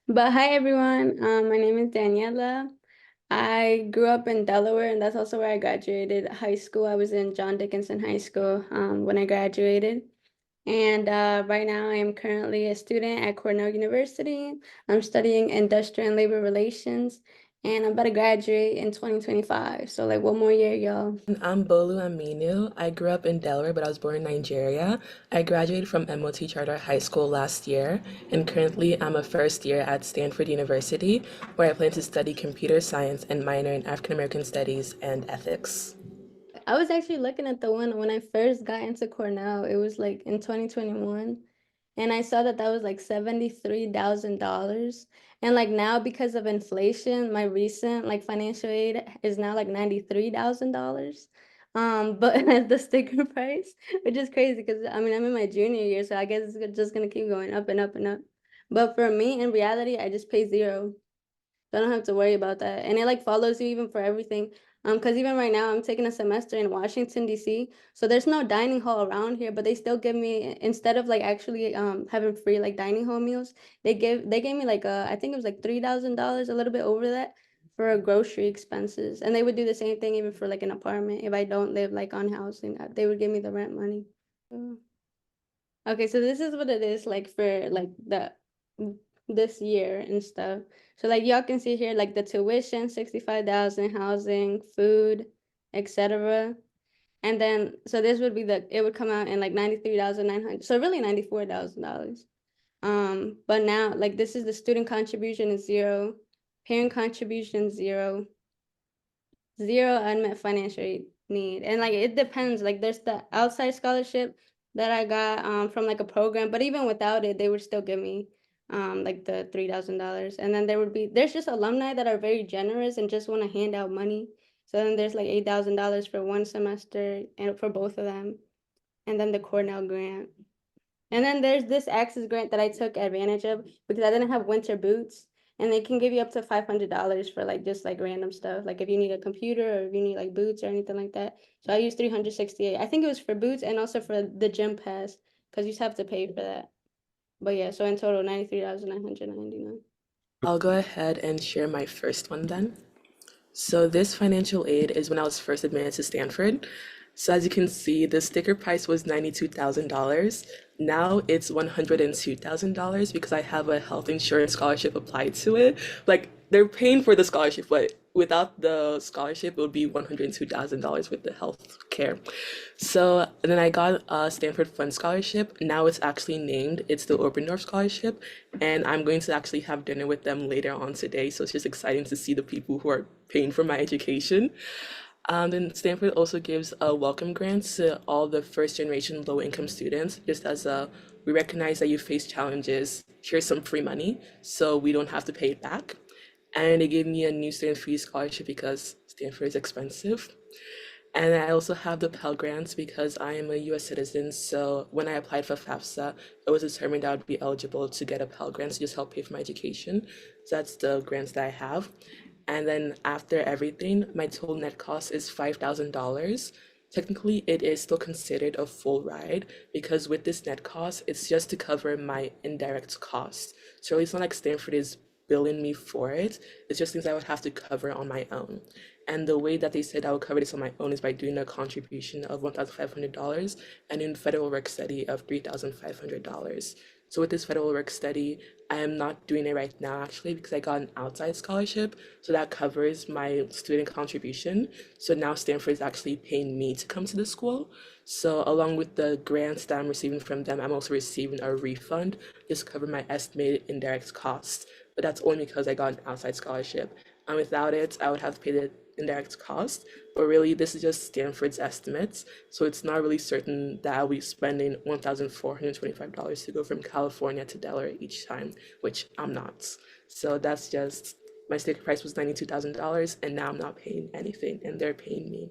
But hi everyone, my name is Daniela. I grew up in Delaware, and that's also where I graduated high school. I was in John Dickinson High School when I graduated. And right now, I am currently a student at Cornell University. I'm studying industrial and labor relations, and I'm about to graduate in 2025. So, like, one more year, y'all. I'm Bolu Aminu. I grew up in Delaware, but I was born in Nigeria. I graduated from MOT Charter High School last year, and currently I'm a first year at Stanford University, where I plan to study computer science and minor in African American studies and ethics. I was actually looking at the one when I first got into Cornell. It was like in 2021. And I saw that that was like $73,000. And like now, because of inflation, my recent like financial aid is now like $93,000. But the sticker price, which is crazy because I mean, I'm in my junior year, so I guess it's just gonna keep going up and up and up. But for me, in reality, I just pay zero. So I don't have to worry about that. And it like follows you even for everything. Because even right now I'm taking a semester in Washington, D.C. So there's no dining hall around here, but they still give me instead of like actually having free like dining hall meals, they gave me like I think it was like $3,000, a little bit over that for grocery expenses. And they would do the same thing even for like an apartment if I don't live like on housing. They would give me the rent money. So. Okay, so this is what it is like for like the this year and stuff. So like y'all can see here like the tuition, 65,000, housing, food, etc. And then so this would be the it would come out in like 93,900. So really $94,000. But now like this is the student contribution is zero, parent contribution zero, zero unmet financial need. And like it depends. Like there's the outside scholarship that I got from like a program, but even without it, they would still give me like the $3,000. And then there's just alumni that are very generous and just want to hand out money. So then there's like $8,000 for one semester and for both of them. And then the Cornell grant. And then there's this Access grant that I took advantage of because I didn't have winter boots. And they can give you up to $500 for like just like random stuff. Like if you need a computer or if you need like boots or anything like that. So I used 368. I think it was for boots and also for the gym pass because you just have to pay for that. But yeah, so in total 93,999. I'll go ahead and share my first one then. So this financial aid is when I was first admitted to Stanford. So as you can see, the sticker price was $92,000. Now it's $102,000 because I have a health insurance scholarship applied to it. Like they're paying for the scholarship, but without the scholarship, it would be $102,000 with the health care. So then I got a Stanford Fund Scholarship. Now it's actually named. It's the Oberndorf Scholarship, and I'm going to actually have dinner with them later on today. So it's just exciting to see the people who are paying for my education. Then Stanford also gives a welcome grant to all the first generation low income students, just as a we recognize that you face challenges. Here's some free money, so we don't have to pay it back. And they gave me a new student free scholarship because Stanford is expensive. And I also have the Pell Grants because I am a US citizen. So when I applied for FAFSA, it was determined I would be eligible to get a Pell Grant to just help pay for my education. So that's the grants that I have. And then after everything, my total net cost is $5,000. Technically, it is still considered a full ride because with this net cost, it's just to cover my indirect cost. So it's not like Stanford is billing me for it. It's just things I would have to cover on my own. And the way that they said I would cover this on my own is by doing a contribution of $1,500 and in federal work study of $3,500. So with this federal work study, I am not doing it right now actually because I got an outside scholarship, so that covers my student contribution. So now Stanford is actually paying me to come to the school. So along with the grants that I'm receiving from them, I'm also receiving a refund just to cover my estimated indirect costs. But that's only because I got an outside scholarship. And without it, I would have to pay the indirect cost. But really, this is just Stanford's estimates. So it's not really certain that I'll be spending $1,425 to go from California to Delaware each time, which I'm not. So that's just my sticker price was $92,000, and now I'm not paying anything, and they're paying me.